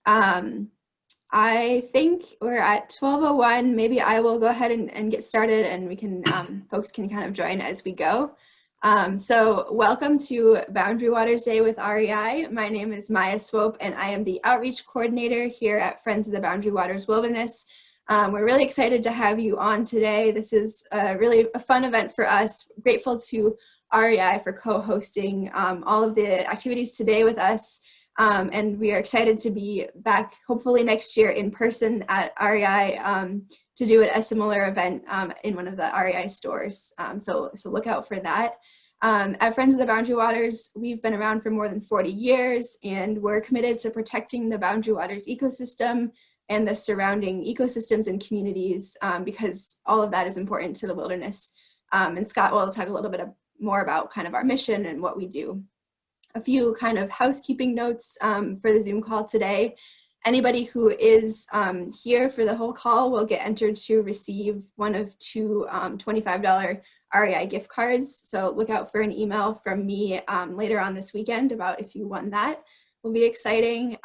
I think we're at 12:01. Maybe I will go ahead and get started, and we can folks can kind of join as we go. So welcome to Boundary Waters Day with REI. My name is Maya Swope, and I am the outreach coordinator here at Friends of the Boundary Waters Wilderness. We're really excited to have you on today. This is really a fun event for us. Grateful to REI for co-hosting all of the activities today with us. And we are excited to be back hopefully next year in person at REI to do a similar event in one of the REI stores. So look out for that. At Friends of the Boundary Waters, we've been around for more than 40 years, and we're committed to protecting the Boundary Waters ecosystem and the surrounding ecosystems and communities because all of that is important to the wilderness. And Scott will talk a little bit more about kind of our mission and what we do. A few kind of housekeeping notes for the Zoom call today. Anybody who is here for the whole call will get entered to receive one of two $25 REI gift cards. So look out for an email from me later on this weekend about if you won that. Will be exciting.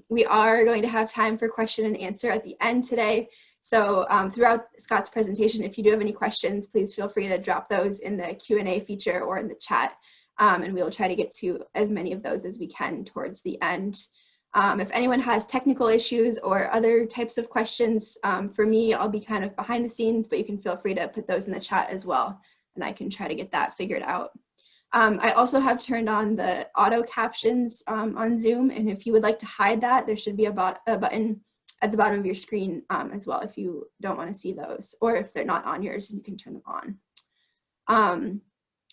We are going to have time for question and answer at the end today. So throughout Scott's presentation, if you do have any questions, please feel free to drop those in the Q&A feature or in the chat. And we will try to get to as many of those as we can towards the end. If anyone has technical issues or other types of questions, for me, I'll be kind of behind the scenes, but you can feel free to put those in the chat as well, and I can try to get that figured out. I also have turned on the auto captions on Zoom, and if you would like to hide that, there should be a button at the bottom of your screen as well if you don't want to see those, or if they're not on yours, you can turn them on.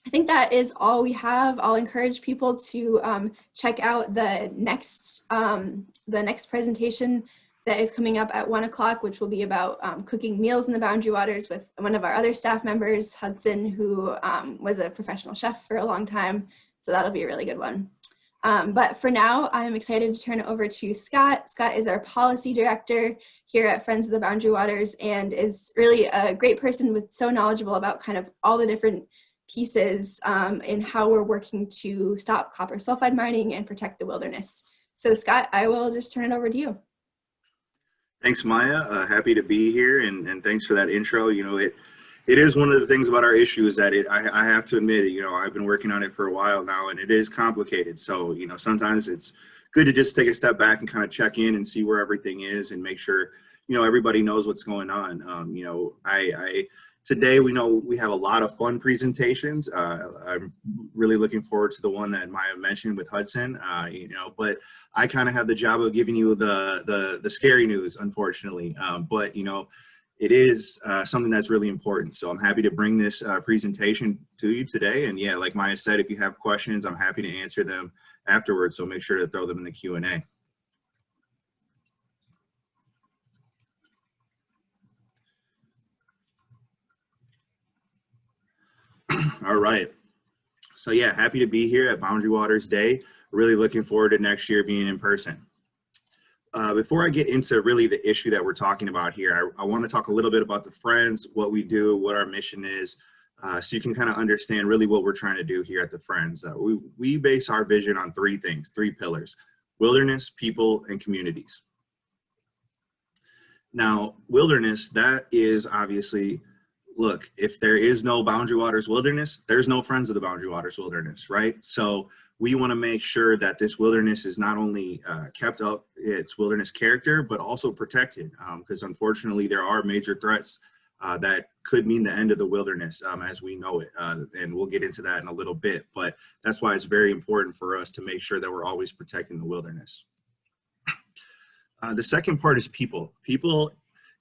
I think that is all we have. I'll encourage people to check out the next presentation that is coming up at 1 o'clock, which will be about cooking meals in the Boundary Waters with one of our other staff members, Hudson, who was a professional chef for a long time. So that'll be a really good one. But for now, I'm excited to turn it over to Scott. Scott is our policy director here at Friends of the Boundary Waters and is really a great person with so knowledgeable about kind of all the different pieces in how we're working to stop copper sulfide mining and protect the wilderness. So Scott, I will just turn it over to you. Thanks, Maya. Happy to be here, and thanks for that intro. You know, it is one of the things about our issue is that I have to admit, you know, I've been working on it for a while now, and it is complicated. So, you know, sometimes it's good to just take a step back and kind of check in and see where everything is and make sure, you know, everybody knows what's going on. You know, today, we know we have a lot of fun presentations. I'm really looking forward to the one that Maya mentioned with Hudson, you know, but I kind of have the job of giving you the scary news, unfortunately. But, you know, it is something that's really important. So I'm happy to bring this presentation to you today. And yeah, like Maya said, if you have questions, I'm happy to answer them afterwards. So make sure to throw them in the Q&A. All right. So yeah, happy to be here at Boundary Waters Day. Really looking forward to next year being in person. Before I get into really the issue that we're talking about here, I want to talk a little bit about the Friends, what we do, what our mission is, so you can kind of understand really what we're trying to do here at the Friends. We base our vision on three things, three pillars: wilderness, people, and communities. Now, wilderness, that is obviously, look, if there is no Boundary Waters Wilderness, there's no Friends of the Boundary Waters Wilderness, right? So we want to make sure that this wilderness is not only kept up its wilderness character, but also protected, because unfortunately there are major threats that could mean the end of the wilderness as we know it. And we'll get into that in a little bit, but that's why it's very important for us to make sure that we're always protecting the wilderness. The second part is people. People,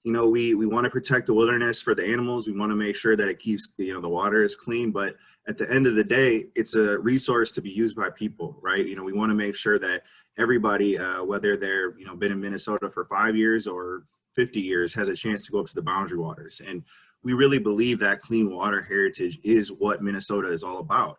you know, we want to protect the wilderness for the animals. We want to make sure that it keeps, you know, the water is clean, but at the end of the day, it's a resource to be used by people, right? You know, we want to make sure that everybody, whether they're, you know, been in Minnesota for 5 years or 50 years, has a chance to go up to the Boundary Waters. And we really believe that clean water heritage is what Minnesota is all about.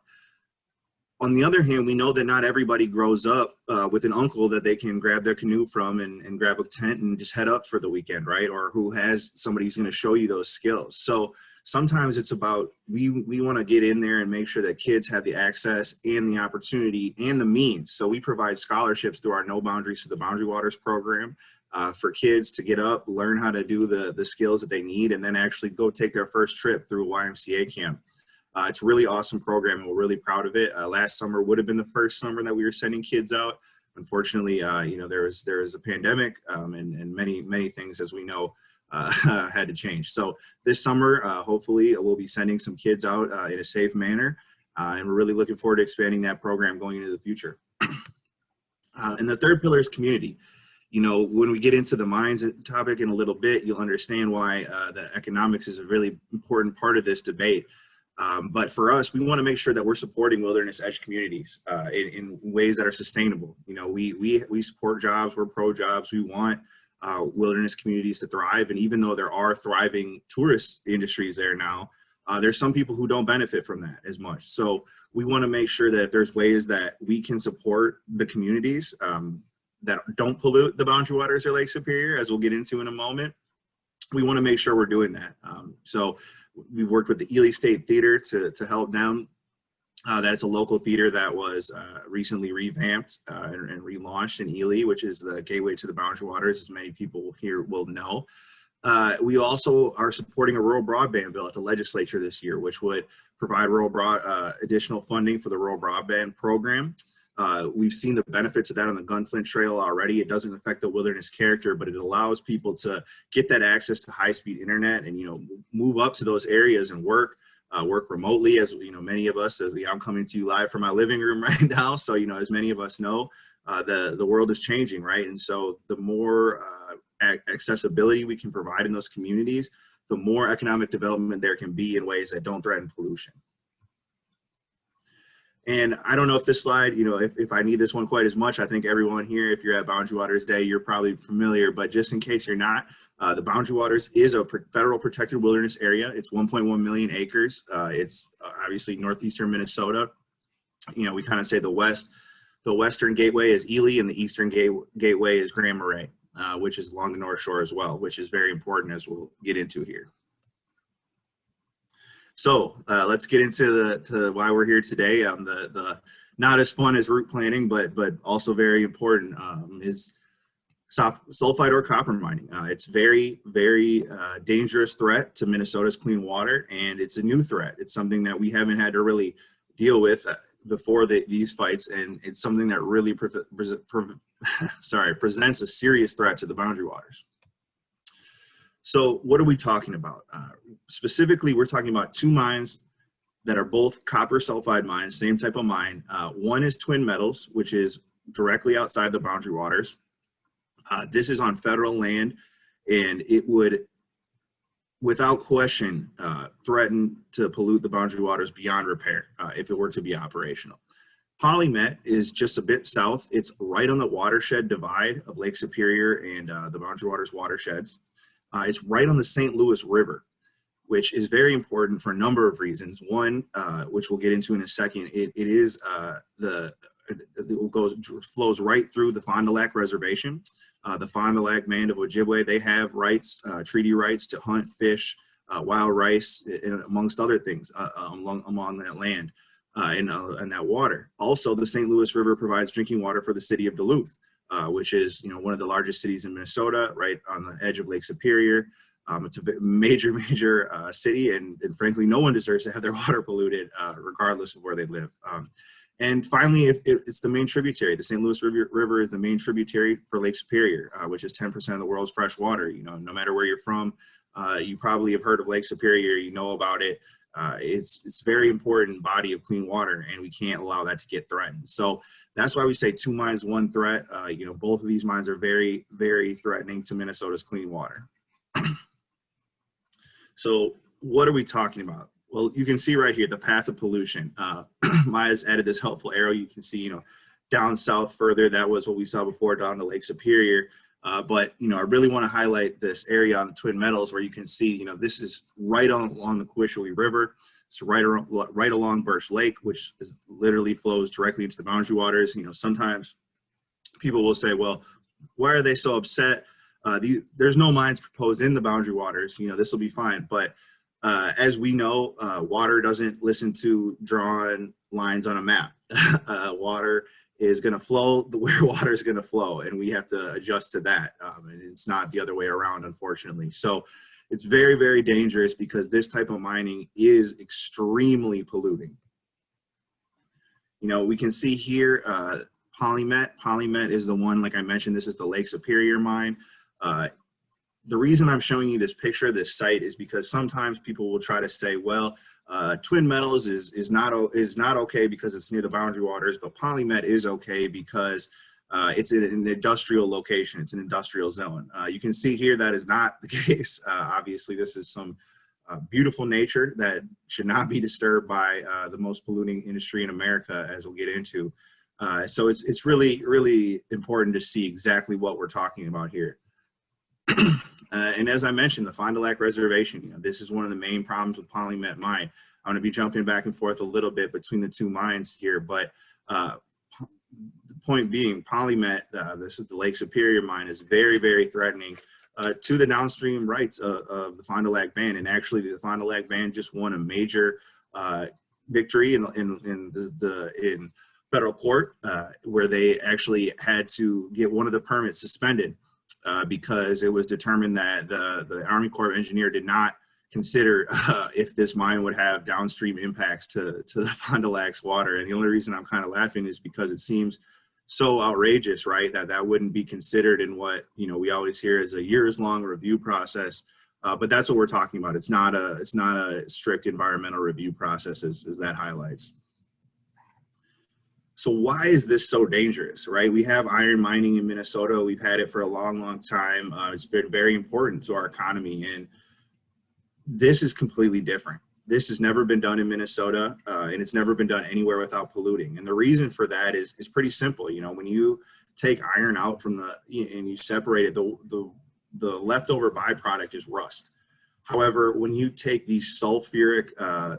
On the other hand, we know that not everybody grows up with an uncle that they can grab their canoe from and grab a tent and just head up for the weekend, right? Or who has somebody who's going to show you those skills. So sometimes it's about, we want to get in there and make sure that kids have the access and the opportunity and the means. So we provide scholarships through our No Boundaries to the Boundary Waters program for kids to get up, learn how to do the skills that they need, and then actually go take their first trip through a YMCA camp. It's a really awesome program, and we're really proud of it. Last summer would have been the first summer that we were sending kids out. Unfortunately, there was a pandemic, and many things, as we know, had to change. So this summer, hopefully, we'll be sending some kids out in a safe manner, and we're really looking forward to expanding that program going into the future. And the third pillar is community. When we get into the mines topic in a little bit, you'll understand why the economics is a really important part of this debate. But for us, we want to make sure that we're supporting wilderness edge communities in ways that are sustainable. We support jobs, we're pro jobs, we want wilderness communities to thrive. And even though there are thriving tourist industries there now, there's some people who don't benefit from that as much. So we want to make sure that if there's ways that we can support the communities that don't pollute the Boundary Waters or Lake Superior, as we'll get into in a moment, we want to make sure we're doing that. So we've worked with the Ely State Theater to help them. That's a local theater that was recently revamped and relaunched in Ely, which is the gateway to the Boundary Waters, as many people here will know. We also are supporting a rural broadband bill at the legislature this year, which would provide additional funding for the rural broadband program. We've seen the benefits of that on the Gunflint Trail already. It doesn't affect the wilderness character, but it allows people to get that access to high-speed internet and, move up to those areas and work remotely. As many of us, I'm coming to you live from my living room right now. So, as many of us know, the world is changing, right? And so the more accessibility we can provide in those communities, the more economic development there can be in ways that don't threaten pollution. And I don't know if this slide, if I need this one quite as much. I think everyone here, if you're at Boundary Waters Day, you're probably familiar, but just in case you're not, the Boundary Waters is a federal protected wilderness area. It's 1.1 million acres. It's obviously northeastern Minnesota. We kind of say the western gateway is Ely, and the eastern gateway is Grand Marais, which is along the North Shore as well, which is very important, as we'll get into here. So let's get into to why we're here today. The not as fun as route planning, but also very important is sulfide or copper mining. It's very dangerous threat to Minnesota's clean water, and it's a new threat. It's something that we haven't had to really deal with before these fights, and it's something that really presents a serious threat to the Boundary Waters. So what are we talking about? Specifically, we're talking about two mines that are both copper sulfide mines, same type of mine. One is Twin Metals, which is directly outside the Boundary Waters. This is on federal land, and it would, without question, threaten to pollute the Boundary Waters beyond repair if it were to be operational. Polymet is just a bit south. It's right on the watershed divide of Lake Superior and the Boundary Waters watersheds. It's right on the St. Louis River, which is very important for a number of reasons. One, which we'll get into in a second, it flows right through the Fond du Lac Reservation. The Fond du Lac Band of Ojibwe, they have rights, treaty rights to hunt, fish, wild rice, and amongst other things along that land and that water. Also, the St. Louis River provides drinking water for the city of Duluth, which is one of the largest cities in Minnesota, right on the edge of Lake Superior. It's a major city, and frankly, no one deserves to have their water polluted, regardless of where they live. And finally, it's the main tributary. The St. Louis River is the main tributary for Lake Superior, which is 10% of the world's fresh water. No matter where you're from, you probably have heard of Lake Superior. You know about it. It's a very important body of clean water, and we can't allow that to get threatened. So that's why we say two mines, one threat. Both of these mines are very threatening to Minnesota's clean water. So what are we talking about? Well, you can see right here, the path of pollution. Maya's added this helpful arrow. You can see, down south further, that was what we saw before down to Lake Superior. But I really want to highlight this area on the Twin Metals where you can see, this is right along the Quishawee River. It's right along Birch Lake, which literally flows directly into the Boundary Waters. Sometimes people will say, well, why are they so upset? There's no mines proposed in the Boundary Waters. This will be fine. But As we know, water doesn't listen to drawn lines on a map. Water is going to flow where water is going to flow, and we have to adjust to that. And it's not the other way around, unfortunately. So it's very, very dangerous because this type of mining is extremely polluting. You know, we can see here, Polymet. Polymet is the one, like I mentioned, this is the Lake Superior mine. The reason I'm showing you this picture of this site is because sometimes people will try to say, well, Twin Metals is not okay because it's near the boundary waters, but Polymet is okay because it's in an industrial location. It's an industrial zone. You can see here that is not the case. Obviously, this is some beautiful nature that should not be disturbed by the most polluting industry in America, as we'll get into. So it's really, really important to see exactly what we're talking about here. And as I mentioned, the Fond du Lac Reservation, you know, this is one of the main problems with Polymet mine. I'm going to be jumping back and forth a little bit between the two mines here, but the point being, Polymet, this is the Lake Superior mine, is very, very threatening to the downstream rights of the Fond du Lac Band. And actually, the Fond du Lac Band just won a major victory in federal court, where they actually had to get one of the permits suspended. Because it was determined that the Army Corps of Engineer did not consider if this mine would have downstream impacts to the Fond du Lac's water. And the only reason I'm kind of laughing is because it seems so outrageous, right? That wouldn't be considered in what, you know, we always hear as a years-long review process. But that's what we're talking about. It's not a strict environmental review process, as that highlights. So why is this so dangerous, right? We have iron mining in Minnesota. We've had it for a long, long time. It's been very important to our economy, and this is completely different. This has never been done in Minnesota, and it's never been done anywhere without polluting. And the reason for that is pretty simple. You know, when you take iron out from and you separate it, the leftover byproduct is rust. However, when you take these sulfuric,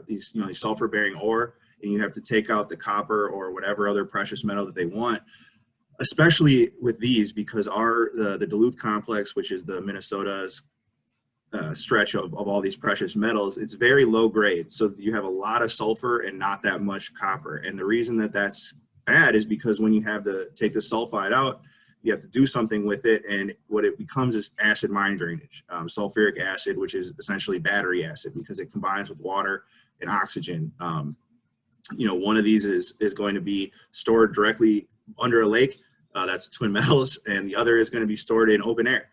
these sulfur-bearing ore, and you have to take out the copper or whatever other precious metal that they want, especially with these, because the Duluth complex, which is the Minnesota's stretch of all these precious metals, it's very low grade. So you have a lot of sulfur and not that much copper. And the reason that that's bad is because when you have to take the sulfide out, you have to do something with it, and what it becomes is acid mine drainage. Sulfuric acid, which is essentially battery acid, because it combines with water and oxygen. You know, one of these is going to be stored directly under a lake, that's Twin Metals, and the other is going to be stored in open air.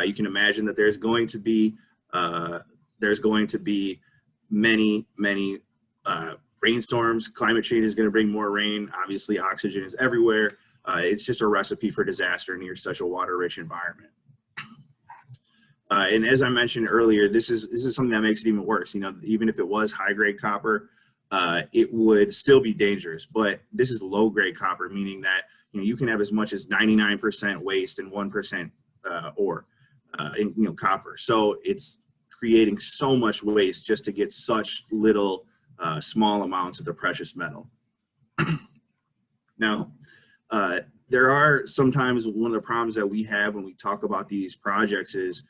You can imagine that there's going to be many rainstorms. Climate change is going to bring more rain. Obviously, oxygen is everywhere. It's just a recipe for disaster near such a water-rich environment. And as I mentioned earlier, this is something that makes it even worse. You know, even if it was high-grade copper, it would still be dangerous. But this is low-grade copper, meaning that, you know, you can have as much as 99% waste and 1% ore in, you know, copper. So it's creating so much waste just to get such little small amounts of the precious metal. Now, there are sometimes one of the problems that we have when we talk about these projects is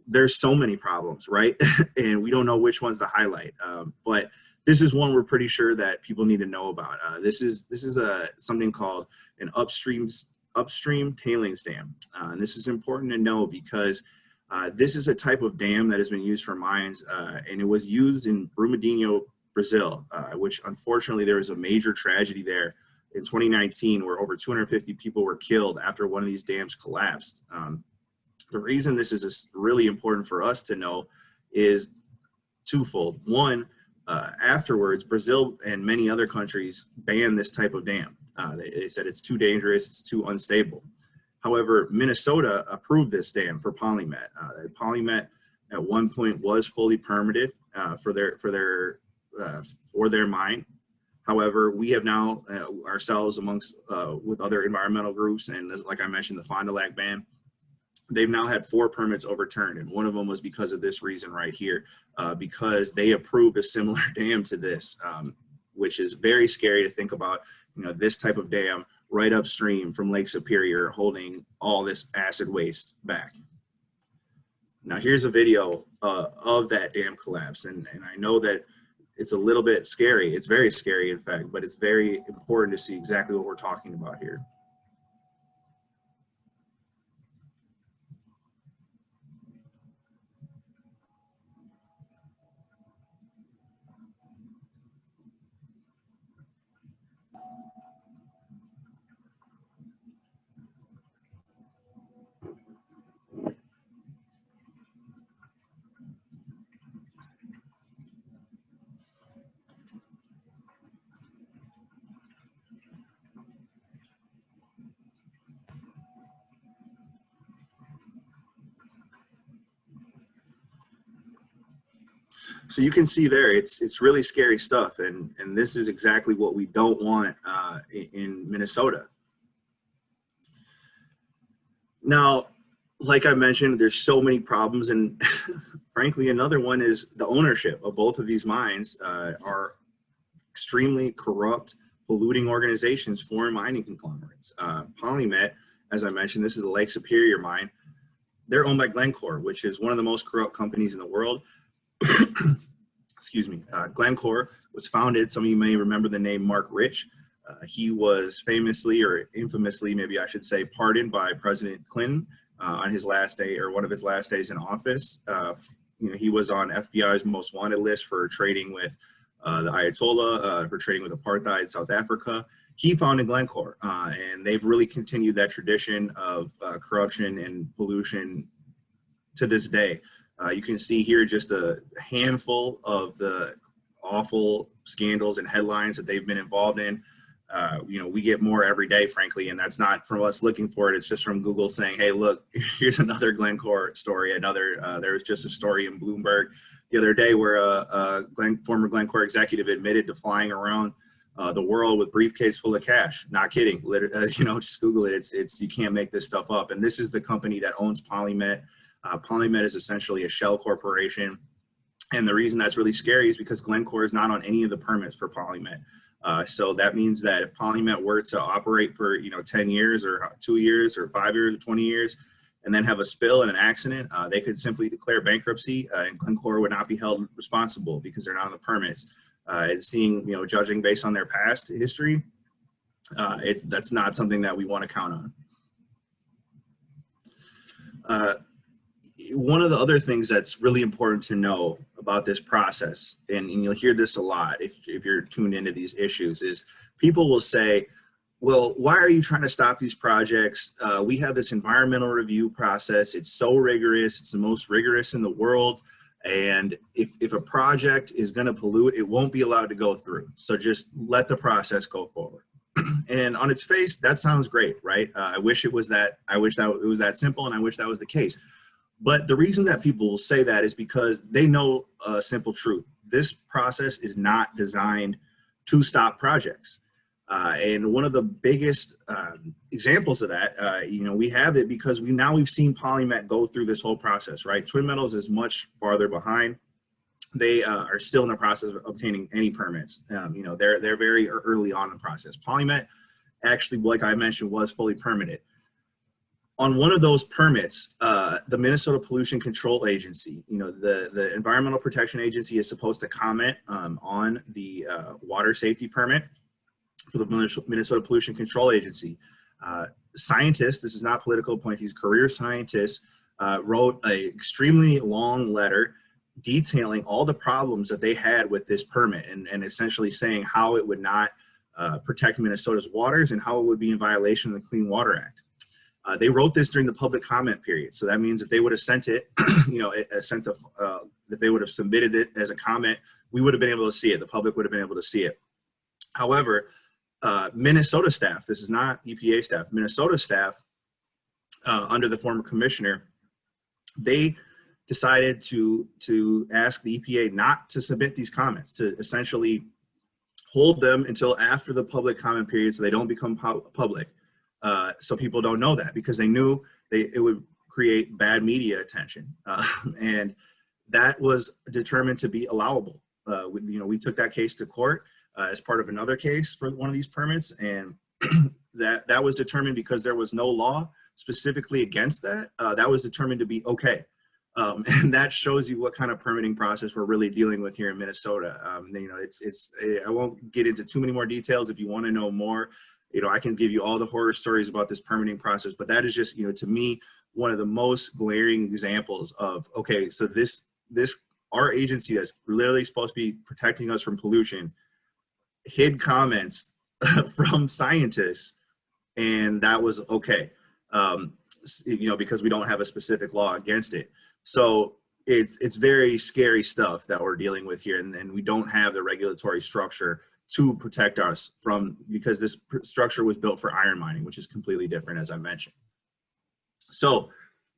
there's so many problems, right? And we don't know which ones to highlight. But this is one we're pretty sure that people need to know about. This is something called an upstream Tailing Dam. And this is important to know because this is a type of dam that has been used for mines, and it was used in Brumadinho, Brazil, which unfortunately there was a major tragedy there in 2019 where over 250 people were killed after one of these dams collapsed. The reason this is really important for us to know is twofold. One, afterwards, Brazil and many other countries banned this type of dam. They said it's too dangerous, it's too unstable. However, Minnesota approved this dam for Polymet. Polymet at one point was fully permitted for their mine. However, we have now ourselves amongst with other environmental groups, and like I mentioned, the Fond du Lac Band, they've now had 4 permits overturned, and one of them was because of this reason right here, because they approved a similar dam to this, which is very scary to think about. You know, this type of dam right upstream from Lake Superior holding all this acid waste back. Now here's a video of that dam collapse, and I know that it's a little bit scary. It's very scary, in fact, but it's very important to see exactly what we're talking about here. So you can see there, it's really scary stuff, and this is exactly what we don't want in Minnesota. Now, like I mentioned, there's so many problems, and frankly, another one is the ownership of both of these mines are extremely corrupt, polluting organizations, foreign mining conglomerates. Polymet, as I mentioned, this is the Lake Superior mine. They're owned by Glencore, which is one of the most corrupt companies in the world. Excuse me. Glencore was founded, some of you may remember the name Mark Rich. He was famously, or infamously, maybe I should say, pardoned by President Clinton on his last day, or one of his last days in office. He was on FBI's most wanted list for trading with the Ayatollah, for trading with apartheid South Africa. He founded Glencore, and they've really continued that tradition of corruption and pollution to this day. You can see here just a handful of the awful scandals and headlines that they've been involved in. We get more every day, frankly, and that's not from us looking for it. It's just from Google saying, hey, look, here's another Glencore story. There was just a story in Bloomberg the other day where a former Glencore executive admitted to flying around the world with briefcase full of cash. Not kidding. Just Google it. It's you can't make this stuff up. And this is the company that owns Polymet. Polymet is essentially a shell corporation. And the reason that's really scary is because Glencore is not on any of the permits for Polymet. So that means that if Polymet were to operate for 10 years or 2 years or 5 years or 20 years and then have a spill and an accident, they could simply declare bankruptcy and Glencore would not be held responsible because they're not on the permits. Judging based on their past history, that's not something that we want to count on. One of the other things that's really important to know about this process, and you'll hear this a lot if you're tuned into these issues, is people will say, well, why are you trying to stop these projects? We have this environmental review process. It's so rigorous. It's the most rigorous in the world. And if a project is going to pollute, it won't be allowed to go through. So just let the process go forward. And on its face, that sounds great, right? I wish it was that. I wish that it was that simple, and I wish that was the case. But the reason that people will say that is because they know a simple truth. This process is not designed to stop projects. And one of the biggest examples of that, we have it because we've seen Polymet go through this whole process, right? Twin Metals is much farther behind. They are still in the process of obtaining any permits. They're very early on in the process. Polymet actually, like I mentioned, was fully permitted. On one of those permits, the Minnesota Pollution Control Agency, the Environmental Protection Agency is supposed to comment on the water safety permit for the Minnesota Pollution Control Agency. Scientists, this is not political appointees, career scientists wrote an extremely long letter detailing all the problems that they had with this permit and essentially saying how it would not protect Minnesota's waters and how it would be in violation of the Clean Water Act. They wrote this during the public comment period. So that means if they would have sent it, if they would have submitted it as a comment, we would have been able to see it. The public would have been able to see it. However, Minnesota staff, this is not EPA staff, Minnesota staff under the former commissioner, they decided to ask the EPA not to submit these comments, to essentially hold them until after the public comment period so they don't become public. So people don't know that because they knew it would create bad media attention. And that was determined to be allowable. We took that case to court as part of another case for one of these permits. And that was determined because there was no law specifically against that. That was determined to be okay. And that shows you what kind of permitting process we're really dealing with here in Minnesota. You know, I won't get into too many more details. If you want to know more, you know, I can give you all the horror stories about this permitting process, but that is just, you know, to me, one of the most glaring examples of, okay, so our agency that's literally supposed to be protecting us from pollution hid comments from scientists, and that was okay. You know, because we don't have a specific law against it. So it's very scary stuff that we're dealing with here, and we don't have the regulatory structure to protect us from, because this structure was built for iron mining, which is completely different, as I mentioned. So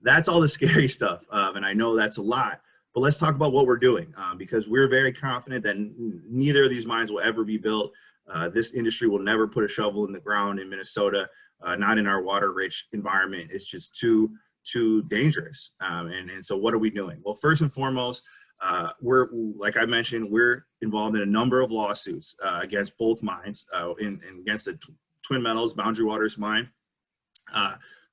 that's all the scary stuff, and I know that's a lot, but let's talk about what we're doing, because we're very confident that neither of these mines will ever be built. This industry will never put a shovel in the ground in Minnesota, not in our water-rich environment. It's just too dangerous. And so what are we doing? Well, first and foremost, we're, like I mentioned, we're involved in a number of lawsuits against both mines, and against the Twin Metals Boundary Waters mine.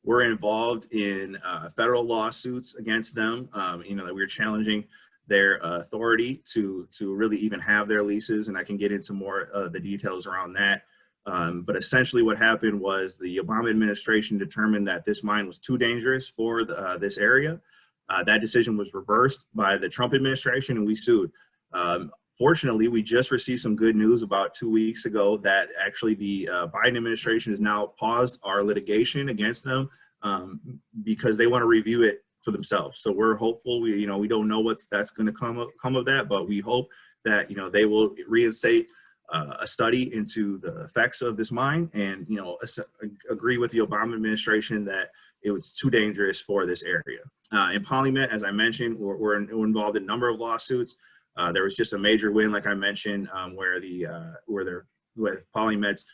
We're involved in federal lawsuits against them, you know, that we're challenging their authority to really even have their leases, and I can get into more of the details around that. But essentially what happened was the Obama administration determined that this mine was too dangerous for this area. That decision was reversed by the Trump administration, and we sued. Fortunately, we just received some good news about 2 weeks ago that actually the Biden administration has now paused our litigation against them, because they want to review it for themselves. So we're hopeful. We don't know that's going to come of that, but we hope that, you know, they will reinstate a study into the effects of this mine, and, you know, agree with the Obama administration that it was too dangerous for this area. In Polymet, as I mentioned, we're involved in a number of lawsuits. There was just a major win, like I mentioned, where Polymet's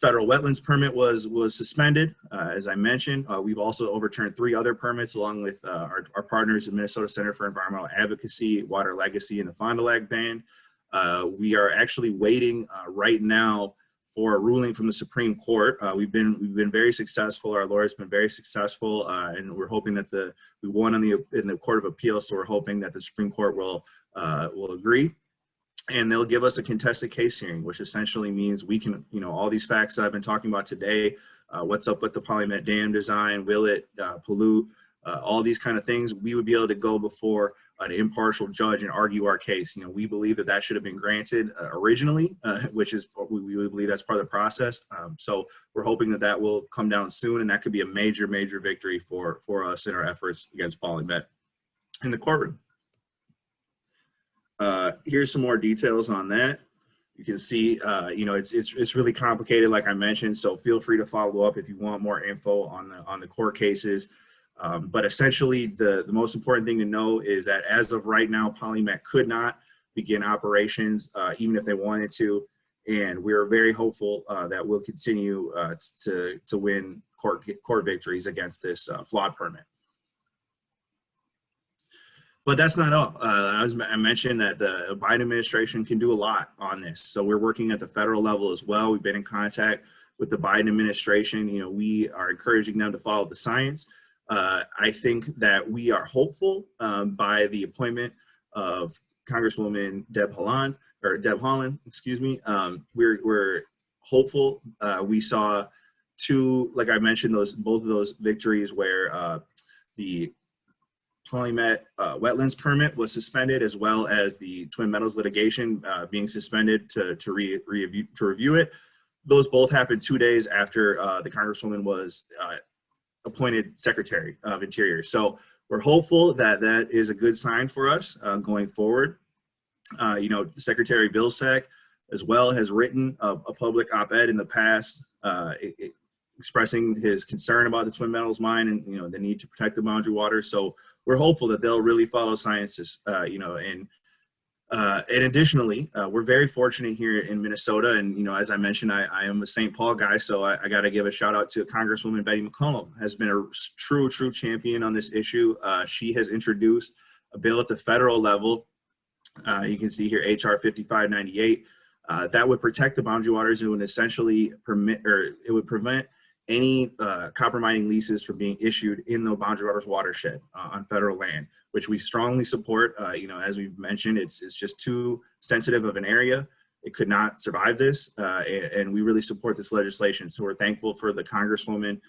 federal wetlands permit was suspended. As I mentioned, we've also overturned 3 other permits along with our partners at Minnesota Center for Environmental Advocacy, Water Legacy, and the Fond du Lac Band. We are actually waiting right now for a ruling from the Supreme Court. We've been very successful. Our lawyers have been very successful, and we're hoping that we won in the Court of Appeals. So we're hoping that the Supreme Court will agree, and they'll give us a contested case hearing, which essentially means we can, you know, all these facts that I've been talking about today, what's up with the Polymet dam design, will it pollute, all these kind of things, we would be able to go before an impartial judge and argue our case. You know, we believe that should have been granted originally, which is, we believe that's part of the process. So we're hoping that will come down soon, and that could be a major victory for us in our efforts against Polymet in the courtroom. Here's some more details on that. You can see, you know, it's really complicated, like I mentioned. So feel free to follow up if you want more info on the court cases. But essentially, the most important thing to know is that as of right now, Polymet could not begin operations, even if they wanted to. And we're very hopeful that we'll continue to win court victories against this flawed permit. But that's not all. I mentioned that the Biden administration can do a lot on this. So we're working at the federal level as well. We've been in contact with the Biden administration. You know, we are encouraging them to follow the science. I think that we are hopeful by the appointment of Congresswoman Deb Haaland, excuse me. We're hopeful. We saw 2, like I mentioned, both of those victories where the Polymet wetlands permit was suspended, as well as the Twin Metals litigation being suspended to review it. Those both happened 2 days after the Congresswoman was appointed Secretary of Interior. So we're hopeful that is a good sign for us going forward. You know, Secretary Vilsack as well has written a public op-ed in the past expressing his concern about the Twin Metals mine and, you know, the need to protect the boundary waters. So we're hopeful that they'll really follow sciences, you know, and additionally, we're very fortunate here in Minnesota. And, you know, as I mentioned, I am a St. Paul guy, so I got to give a shout out to Congresswoman Betty McCollum, has been a true champion on this issue. She has introduced a bill at the federal level. You can see here, HR 5598, that would protect the boundary waters. It would essentially prevent any copper mining leases from being issued in the Boundary Waters watershed on federal land, which we strongly support. As we've mentioned, it's just too sensitive of an area. It could not survive this, and we really support this legislation. So we're thankful for the Congresswoman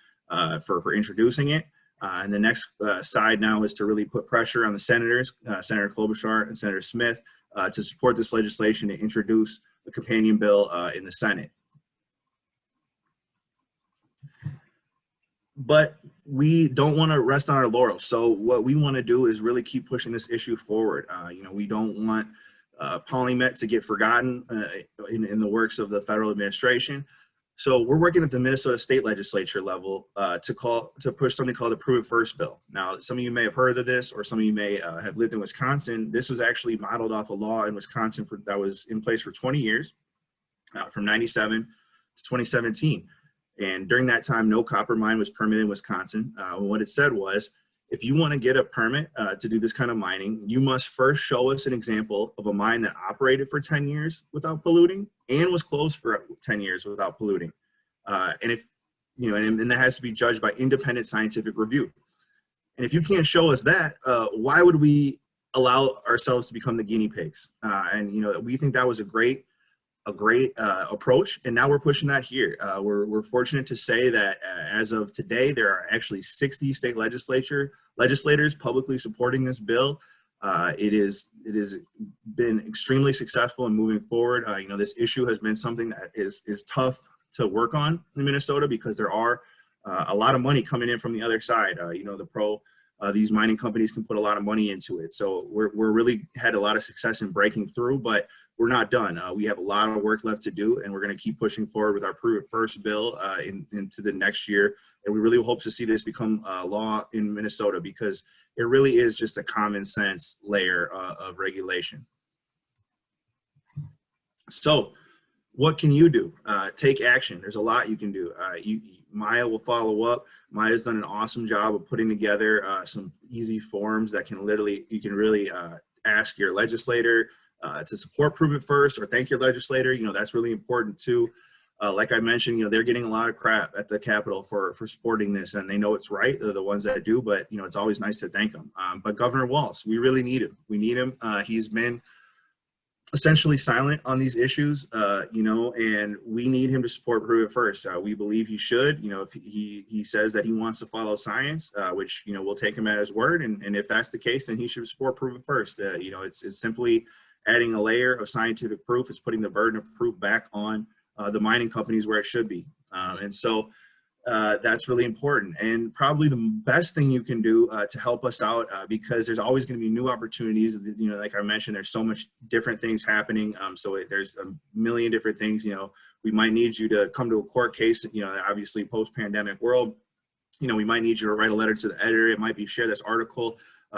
for introducing it. And the next side now is to really put pressure on the senators, Senator Klobuchar and Senator Smith, to support this legislation to introduce a companion bill in the Senate. But we don't want to rest on our laurels. So what we want to do is really keep pushing this issue forward. We don't want Polymet to get forgotten in the works of the federal administration. So we're working at the Minnesota State Legislature level to push something called the Prove It First bill. Now, some of you may have heard of this, or some of you may have lived in Wisconsin. This was actually modeled off a law in Wisconsin that was in place for 20 years, from 97 to 2017. And during that time, no copper mine was permitted in Wisconsin. And what it said was, if you want to get a permit to do this kind of mining, you must first show us an example of a mine that operated for 10 years without polluting and was closed for 10 years without polluting. And that has to be judged by independent scientific review. And if you can't show us that, why would we allow ourselves to become the guinea pigs? We think that was a great approach, and now we're pushing that here. We're fortunate to say that as of today, there are actually 60 state legislators publicly supporting this bill. It has been extremely successful in moving forward. This issue has been something that is tough to work on in Minnesota because there are a lot of money coming in from the other side. These mining companies can put a lot of money into it. So we're really had a lot of success in breaking through, but we're not done. We have a lot of work left to do, and we're going to keep pushing forward with our Prove It First bill into the next year. And we really hope to see this become law in Minnesota because it really is just a common sense layer of regulation. So what can you do? Take action. There's a lot you can do. Maya will follow up. Maya's done an awesome job of putting together some easy forms that you can really ask your legislator to support Prove It First or thank your legislator. That's really important too. Like I mentioned, they're getting a lot of crap at the Capitol for supporting this, and they know it's right. They're the ones that do, but it's always nice to thank them. But Governor Walz, we really need him. We need him. He's been essentially silent on these issues, and we need him to support Prove It First. We believe he should. If he says that he wants to follow science, which we'll take him at his word, and if that's the case, then he should support Prove It First. It's simply adding a layer of scientific proof. It's putting the burden of proof back on the mining companies where it should be, and so that's really important. And probably the best thing you can do to help us out, because there's always going to be new opportunities. Like I mentioned, there's so much different things happening. There's a million different things. We might need you to come to a court case. Obviously, post-pandemic world. We might need you to write a letter to the editor. It might be share this article.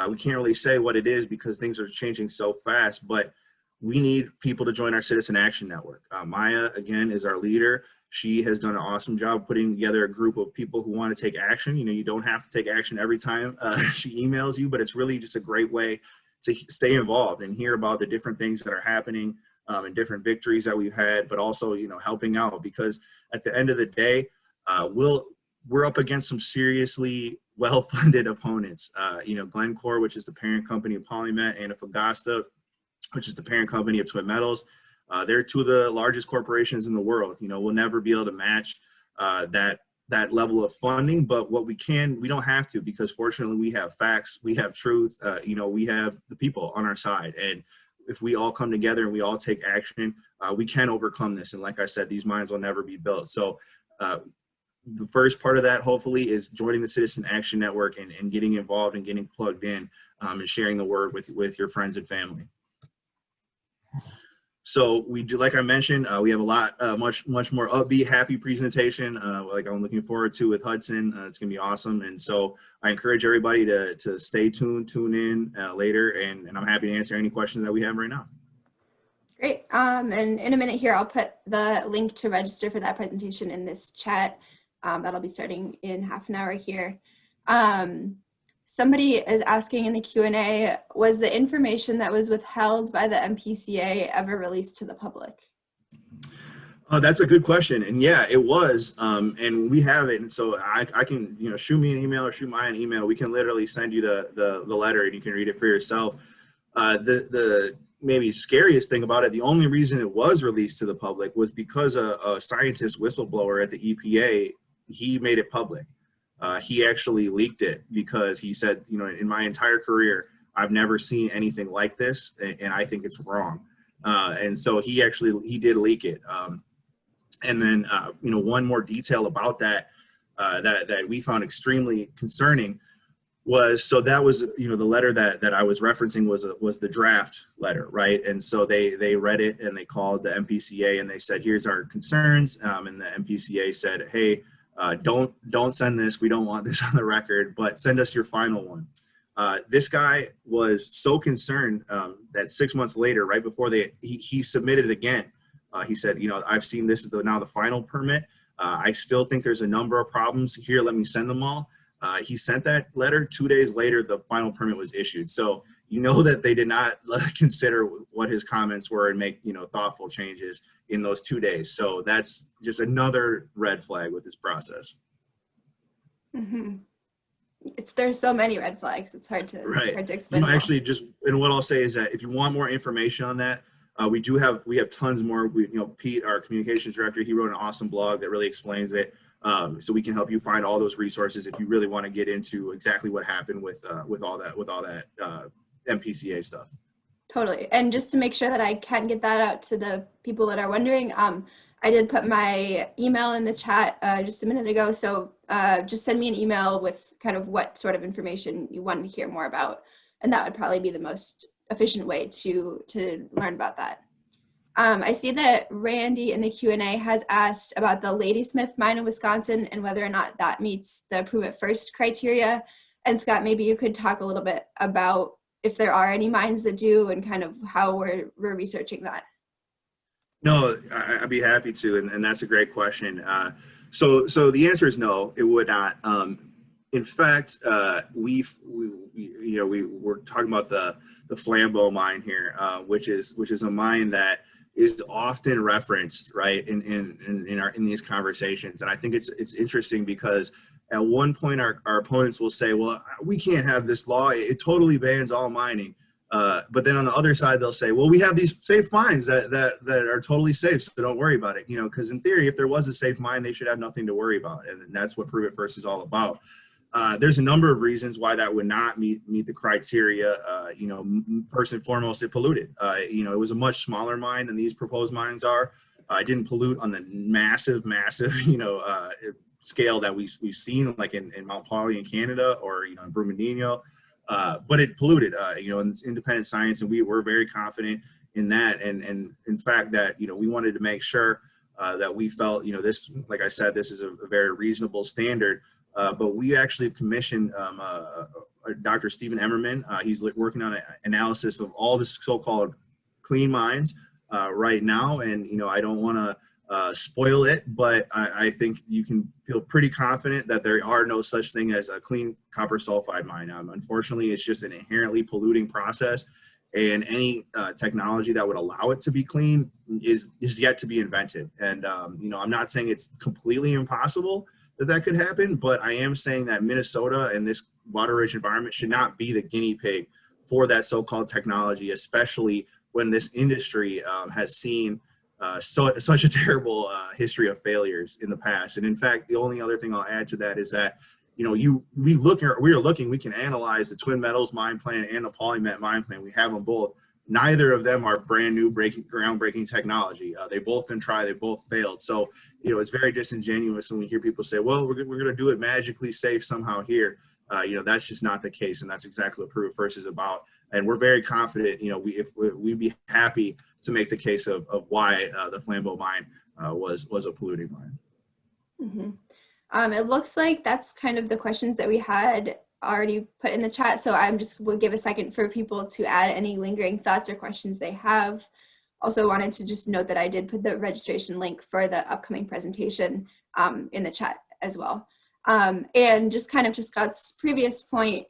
We can't really say what it is because things are changing so fast, but we need people to join our Citizen Action Network. Maya, again, is our leader. She has done an awesome job putting together a group of people who want to take action. You don't have to take action every time she emails you, but it's really just a great way to stay involved and hear about the different things that are happening and different victories that we've had, but also, helping out, because at the end of the day, we're up against some seriously well-funded opponents. Glencore, which is the parent company of Polymet, and Antofagasta, which is the parent company of Twin Metals. They're two of the largest corporations in the world. We'll never be able to match that level of funding, but what we don't have to, because fortunately we have facts, we have truth, we have the people on our side. And if we all come together and we all take action, we can overcome this. And like I said, these mines will never be built. So the first part of that, hopefully, is joining the Citizen Action Network and getting involved and getting plugged in and sharing the word with your friends and family. So we do, like I mentioned, we have a lot, much more upbeat, happy presentation, like I'm looking forward to with Hudson. It's gonna be awesome. And so I encourage everybody to stay tuned, tune in later, and I'm happy to answer any questions that we have right now. Great. And in a minute here, I'll put the link to register for that presentation in this chat. That'll be starting in half an hour here. Somebody is asking in the Q&A, was the information that was withheld by the MPCA ever released to the public? Oh, that's a good question. And yeah, it was. And we have it. And so I can, shoot me an email or shoot my an email. We can literally send you the letter and you can read it for yourself. The maybe scariest thing about it, the only reason it was released to the public was because a scientist whistleblower at the EPA, he made it public. He actually leaked it because he said, in my entire career, I've never seen anything like this, and I think it's wrong. And so he did leak it. And then, one more detail about that that we found extremely concerning was, so that was, the letter that I was referencing was the draft letter, right? And so they read it and they called the MPCA and they said, here's our concerns. And the MPCA said, hey, don't send this. We don't want this on the record, but send us your final one. This guy was so concerned that 6 months later, right before he submitted again. He said, I've seen this is now the final permit. I still think there's a number of problems here. Let me send them all. He sent that letter. 2 days later, the final permit was issued. So that they did not consider what his comments were and make thoughtful changes in those 2 days. So that's just another red flag with this process. Mm-hmm. There's so many red flags. It's hard to explain. Actually, and what I'll say is that if you want more information on that, we have tons more. Pete, our communications director, he wrote an awesome blog that really explains it. So we can help you find all those resources if you really want to get into exactly what happened with all that MPCA stuff. Totally. And just to make sure that I can get that out to the people that are wondering, I did put my email in the chat just a minute ago. So just send me an email with kind of what sort of information you want to hear more about. And that would probably be the most efficient way to learn about that. I see that Randy in the Q&A has asked about the Ladysmith mine in Wisconsin and whether or not that meets the prove it first criteria. And Scott, maybe you could talk a little bit about if there are any mines that do and kind of how we're researching that. No, I'd be happy to, and that's a great question. So the answer is no, it would not. In fact, we're talking about the Flambeau mine here, which is a mine that is often referenced, right, in these conversations. And I think it's interesting because at one point our opponents will say, well, we can't have this law. It totally bans all mining. But then on the other side, they'll say, well, we have these safe mines that are totally safe, so don't worry about it. Because in theory, if there was a safe mine, they should have nothing to worry about. And that's what Prove It First is all about. There's a number of reasons why that would not meet the criteria. First and foremost, it polluted. It was a much smaller mine than these proposed mines are. It didn't pollute on the massive, scale that we've seen, like in Mount Poly in Canada or in Brumadinho. But it polluted. And it's independent science, and we're very confident in that. And in fact, that we wanted to make sure that we felt this, like I said, this is a very reasonable standard. But we actually commissioned Dr. Stephen Emmerman. He's working on an analysis of all the so-called clean mines right now. And, I don't want to spoil it, but I think you can feel pretty confident that there are no such thing as a clean copper sulfide mine. Unfortunately, it's just an inherently polluting process. And any technology that would allow it to be clean is yet to be invented. And, I'm not saying it's completely impossible that could happen, but I am saying that Minnesota and this water-rich environment should not be the guinea pig for that so-called technology, especially when this industry has seen such a terrible history of failures in the past. And in fact, the only other thing I'll add to that is that, we can analyze the Twin Metals mine plan and the Polymet mine plan. We have them both. Neither of them are brand new groundbreaking technology. They've both been tried, they both failed. So, it's very disingenuous when we hear people say, well, we're going to do it magically safe somehow here. That's just not the case. And that's exactly what Prove It First is about. And we're very confident, we'd be happy to make the case of why the Flambeau mine was a polluting mine. Mm-hmm. It looks like that's kind of the questions that we had already put in the chat. So we'll give a second for people to add any lingering thoughts or questions they have. Also wanted to just note that I did put the registration link for the upcoming presentation in the chat as well. And just kind of to Scott's previous point,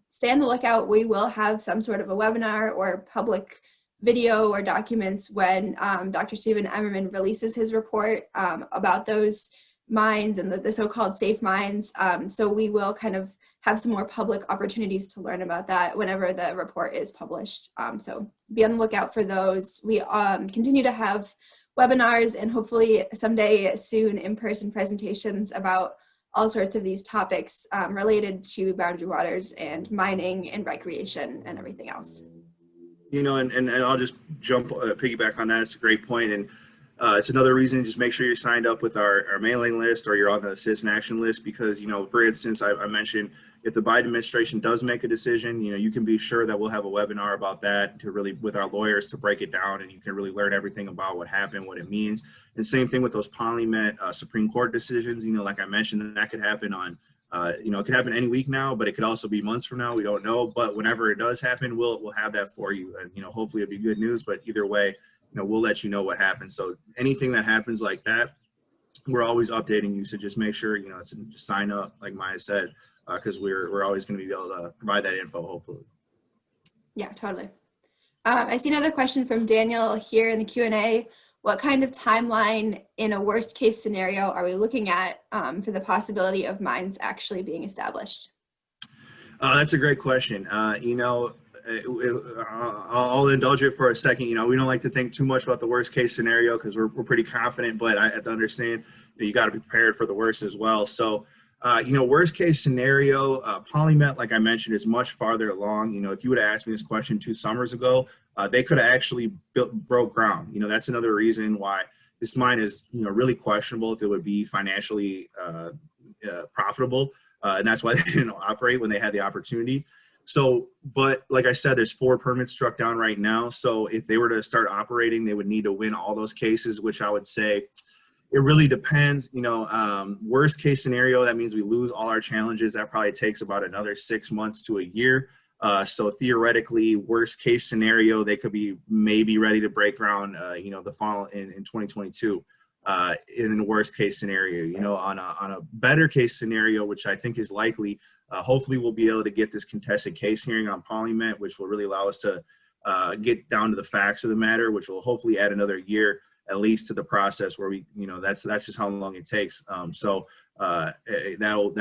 stay on the lookout. We will have some sort of a webinar or public video or documents when Dr. Stephen Emmerman releases his report about those mines and the so-called safe mines. So we will kind of have some more public opportunities to learn about that whenever the report is published. So be on the lookout for those. We continue to have webinars and hopefully someday soon in-person presentations about all sorts of these topics related to boundary waters and mining and recreation and everything else. You know, and I'll just piggyback on that. It's a great point. And it's another reason, just make sure you're signed up with our mailing list or you're on the citizen action list, because, you know, for instance, I mentioned if the Biden administration does make a decision, you know, you can be sure that we'll have a webinar about that to really, with our lawyers, to break it down, and you can really learn everything about what happened, what it means. And same thing with those Polymet Supreme Court decisions. You know, like I mentioned, that could happen on, you know, it could happen any week now, but it could also be months from now. We don't know. But whenever it does happen, we'll have that for you. And, you know, hopefully it'll be good news. But either way, you know, we'll let you know what happens. So anything that happens like that, we're always updating you. So just make sure, you know, just sign up, like Maya said, because we're always going to be able to provide that info, hopefully. Yeah, totally. I see another question from Daniel here in the Q&A. What kind of timeline in a worst case scenario are we looking at for the possibility of mines actually being established? That's a great question. You know, I'll indulge it for a second. You know, we don't like to think too much about the worst case scenario because we're pretty confident, but I have to understand that you got to be prepared for the worst as well. So, you know, worst case scenario, Polymet, like I mentioned, is much farther along. You know, if you would have asked me this question 2 summers ago, they could have actually broke ground. You know, that's another reason why this mine is, you know, really questionable if it would be financially profitable. And that's why they didn't operate when they had the opportunity. So, but like I said, there's 4 permits struck down right now. So if they were to start operating, they would need to win all those cases, which I would say it really depends. You know, worst case scenario, that means we lose all our challenges. That probably takes about another 6 months to a year. So theoretically, worst case scenario, they could be maybe ready to break ground, you know, the fall in 2022. In the worst case scenario, you know, on a better case scenario, which I think is likely, hopefully we'll be able to get this contested case hearing on Polymet, which will really allow us to get down to the facts of the matter, which will hopefully add another year at least to the process where we, you know, that's just how long it takes. So that'll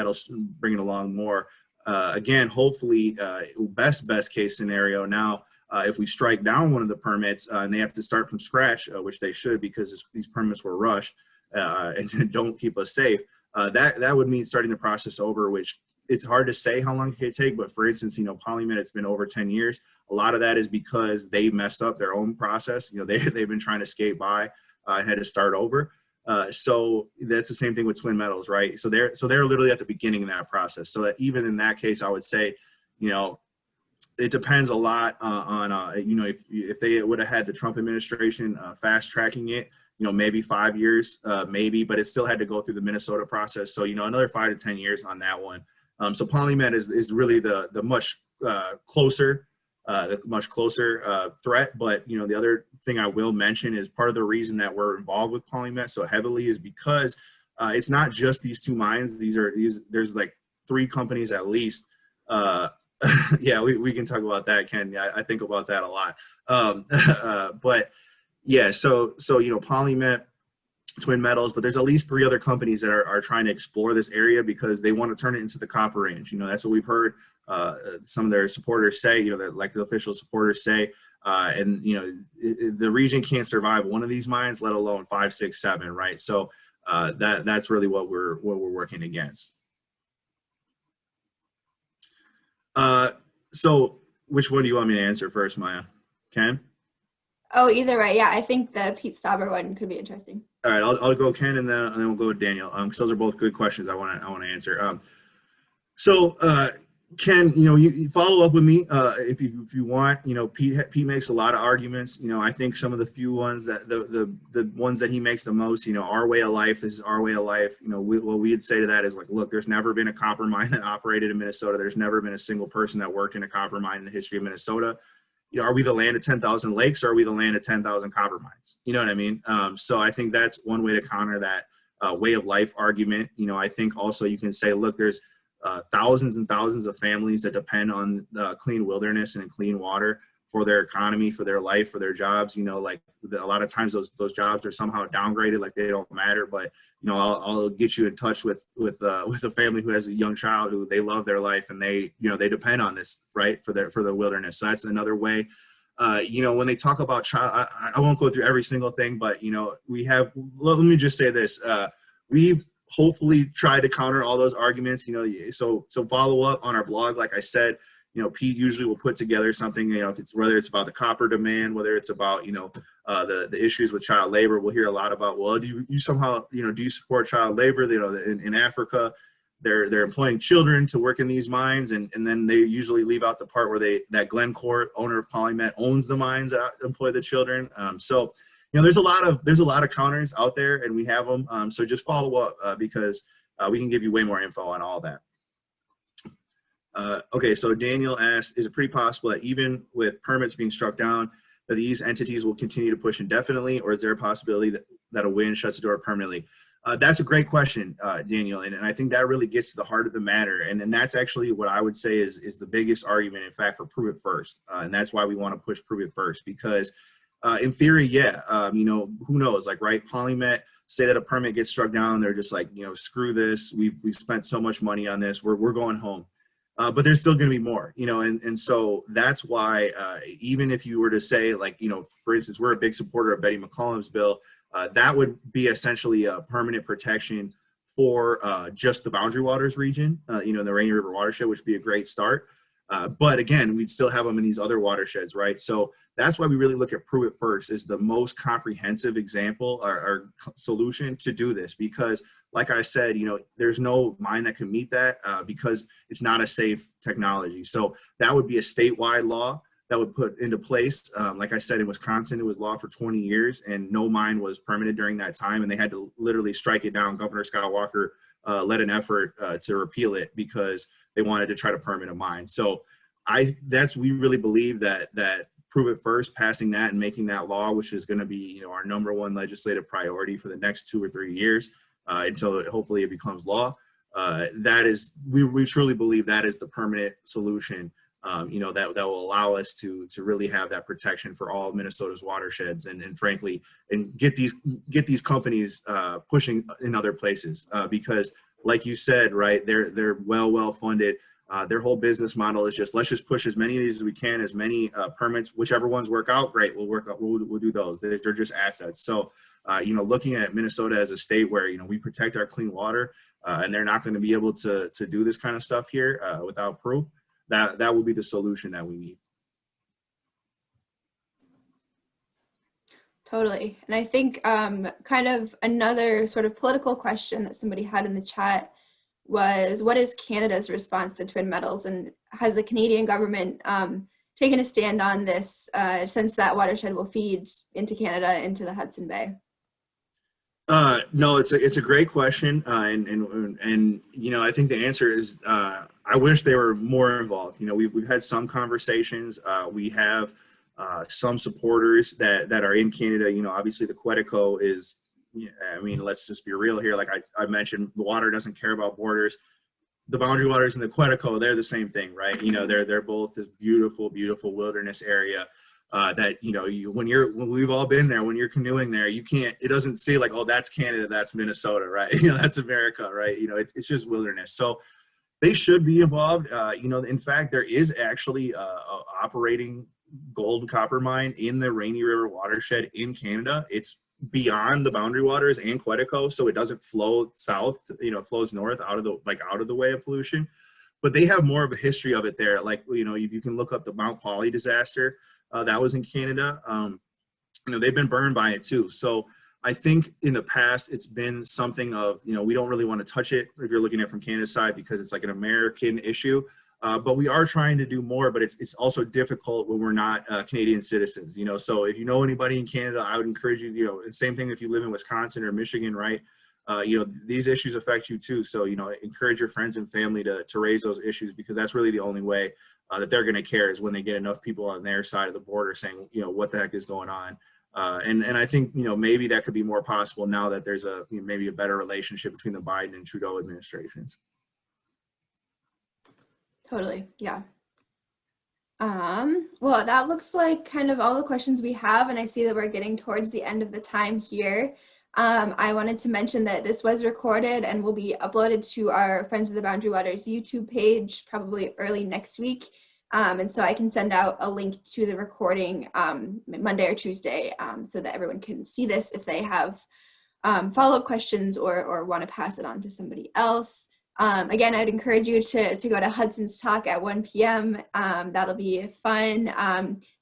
bring it along more. Again, hopefully, best case scenario now, if we strike down one of the permits and they have to start from scratch, which they should because these permits were rushed and don't keep us safe, that would mean starting the process over, which it's hard to say how long it could take. But for instance, you know, Polymet, it's been over 10 years. A lot of that is because they messed up their own process. You know, they've been trying to skate by and had to start over. So that's the same thing with Twin Metals, right? So they're literally at the beginning of that process. So that even in that case, I would say, you know, it depends a lot on you know, if they would have had the Trump administration fast tracking it, you know, maybe 5 years, maybe, but it still had to go through the Minnesota process. So, you know, another 5 to 10 years on that one. So Polymet is really the much closer threat. But, you know, the other thing I will mention is part of the reason that we're involved with Polymet so heavily is because it's not just these 2 mines. There's like 3 companies at least. Yeah, we can talk about that, Ken. I think about that a lot. But yeah, so you know, Polymet, Twin Metals, but there's at least 3 other companies that are trying to explore this area because they want to turn it into the copper range. You know, that's what we've heard some of their supporters say, you know, like the official supporters say. And, you know, the region can't survive one of these mines, let alone 5, 6, 7, right? So that's really what we're working against. So which one do you want me to answer first, Maya? Ken? Oh, either way. Yeah, I think the Pete Stauber one could be interesting. All right, I'll go Ken and then we'll go with Daniel. Because those are both good questions I want to answer. So Ken, you know, you follow up with me if you want. You know, Pete makes a lot of arguments. You know, I think some of the few ones that the ones that he makes the most, you know, our way of life. This is our way of life. You know, what we'd say to that is like, look, there's never been a copper mine that operated in Minnesota. There's never been a single person that worked in a copper mine in the history of Minnesota. You know, are we the land of 10,000 lakes or are we the land of 10,000 copper mines? You know what I mean? So I think that's one way to counter that way of life argument. You know, I think also you can say, look, there's thousands and thousands of families that depend on clean wilderness and clean water for their economy, for their life, for their jobs. You know, like a lot of times those jobs are somehow downgraded, like they don't matter. But you know, I'll get you in touch with a family who has a young child who they love their life, and they, you know, they depend on this, right, for the wilderness. So that's another way. You know, when they talk about child, I won't go through every single thing, but you know, let me just say this: we've hopefully tried to counter all those arguments. You know, so follow up on our blog, like I said. You know, Pete usually will put together something, you know, if it's whether it's about the copper demand, whether it's about, you know, the issues with child labor. We'll hear a lot about, well, do you somehow, you know, do you support child labor? You know, in Africa, they're employing children to work in these mines, and then they usually leave out the part where that Glencore, owner of Polymet, owns the mines that employ the children. So, you know, there's a lot of counters out there, and we have them. So just follow up because we can give you way more info on all that. Okay, so Daniel asks, is it pretty possible that even with permits being struck down, that these entities will continue to push indefinitely, or is there a possibility that a win shuts the door permanently? That's a great question, Daniel, and I think that really gets to the heart of the matter, and that's actually what I would say is the biggest argument, in fact, for prove it first, and that's why we want to push prove it first, because in theory, yeah, you know, who knows, like, right, Polymet, say that a permit gets struck down, they're just like, you know, screw this, we've spent so much money on this, we're going home. But there's still going to be more, you know, and so that's why even if you were to say, like, you know, for instance, we're a big supporter of Betty McCollum's bill, that would be essentially a permanent protection for just the Boundary Waters region, you know, the Rainy River watershed, which would be a great start. But again, we'd still have them in these other watersheds, right? So that's why we really look at Prove It First as the most comprehensive example or solution to do this, because like I said, you know, there's no mine that can meet that because it's not a safe technology. So that would be a statewide law that would put into place. Like I said, in Wisconsin, it was law for 20 years and no mine was permitted during that time. And they had to literally strike it down. Governor Scott Walker led an effort to repeal it because they wanted to try to permit a mine. So we really believe that Prove It First, passing that and making that law, which is going to be, you know, our number one legislative priority for the next 2 or 3 years until hopefully it becomes law. We truly believe that is the permanent solution, you know, that will allow us to really have that protection for all Minnesota's watersheds and frankly, and get these companies pushing in other places because like you said, right, they're well funded. Their whole business model is let's just push as many of these as we can, as many permits, whichever ones work out, great, we'll do those. They're just assets. So, you know, looking at Minnesota as a state where, you know, we protect our clean water and they're not going to be able to do this kind of stuff here without proof, that will be the solution that we need. Totally. And I think kind of another sort of political question that somebody had in the chat was, what is Canada's response to twin metals? And has the Canadian government taken a stand on this since that watershed will feed into Canada, into the Hudson Bay? No, it's a great question. And, you know, I think the answer is, I wish they were more involved. You know, we've had some conversations. We have some supporters that are in Canada. You know, obviously the Quetico is, I mean, let's just be real here. Like I mentioned, the water doesn't care about borders. The Boundary Waters and the Quetico, they're the same thing, right? You know, they're both this beautiful wilderness area that, you know, when we've all been there, when you're canoeing there, it doesn't say like, oh, that's Canada, that's Minnesota, right? You know, that's America, right? You know, it's just wilderness. So they should be involved. You know, in fact, there is actually a operating gold and copper mine in the Rainy River watershed in Canada. It's beyond the Boundary Waters and Quetico, so it doesn't flow south, you know, it flows north out of the way of pollution. But they have more of a history of it there. Like, you know, you can look up the Mount Poly disaster that was in Canada. You know, they've been burned by it too. So I think in the past it's been something of, you know, we don't really want to touch it if you're looking at it from Canada's side because it's like an American issue. But we are trying to do more, but it's also difficult when we're not Canadian citizens, you know. So if you know anybody in Canada, I would encourage you, you know, same thing if you live in Wisconsin or Michigan, right? You know, these issues affect you too. So, you know, encourage your friends and family to raise those issues because that's really the only way that they're going to care is when they get enough people on their side of the border saying, you know, what the heck is going on. And I think, you know, maybe that could be more possible now that there's maybe a better relationship between the Biden and Trudeau administrations. Totally, yeah. Well, that looks like kind of all the questions we have, and I see that we're getting towards the end of the time here. I wanted to mention that this was recorded and will be uploaded to our Friends of the Boundary Waters YouTube page probably early next week. And so I can send out a link to the recording Monday or Tuesday so that everyone can see this if they have follow-up questions or want to pass it on to somebody else. Again, I'd encourage you to go to Hudson's Talk at 1 p.m. That'll be fun.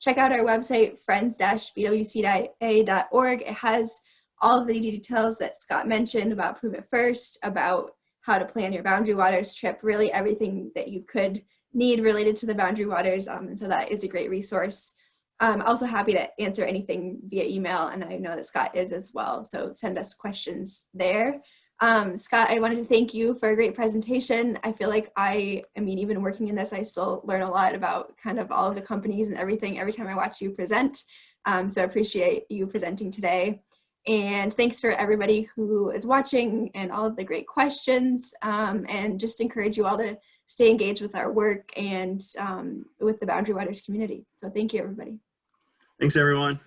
Check out our website, friends-bwca.org. It has all of the details that Scott mentioned about Prove It First, about how to plan your Boundary Waters trip, really everything that you could need related to the Boundary Waters. And so that is a great resource. I'm also happy to answer anything via email, and I know that Scott is as well, so send us questions there. Scott, I wanted to thank you for a great presentation. I feel like even working in this, I still learn a lot about kind of all of the companies and everything every time I watch you present. So I appreciate you presenting today. And thanks for everybody who is watching and all of the great questions, and just encourage you all to stay engaged with our work and with the Boundary Waters community. So thank you, everybody. Thanks, everyone.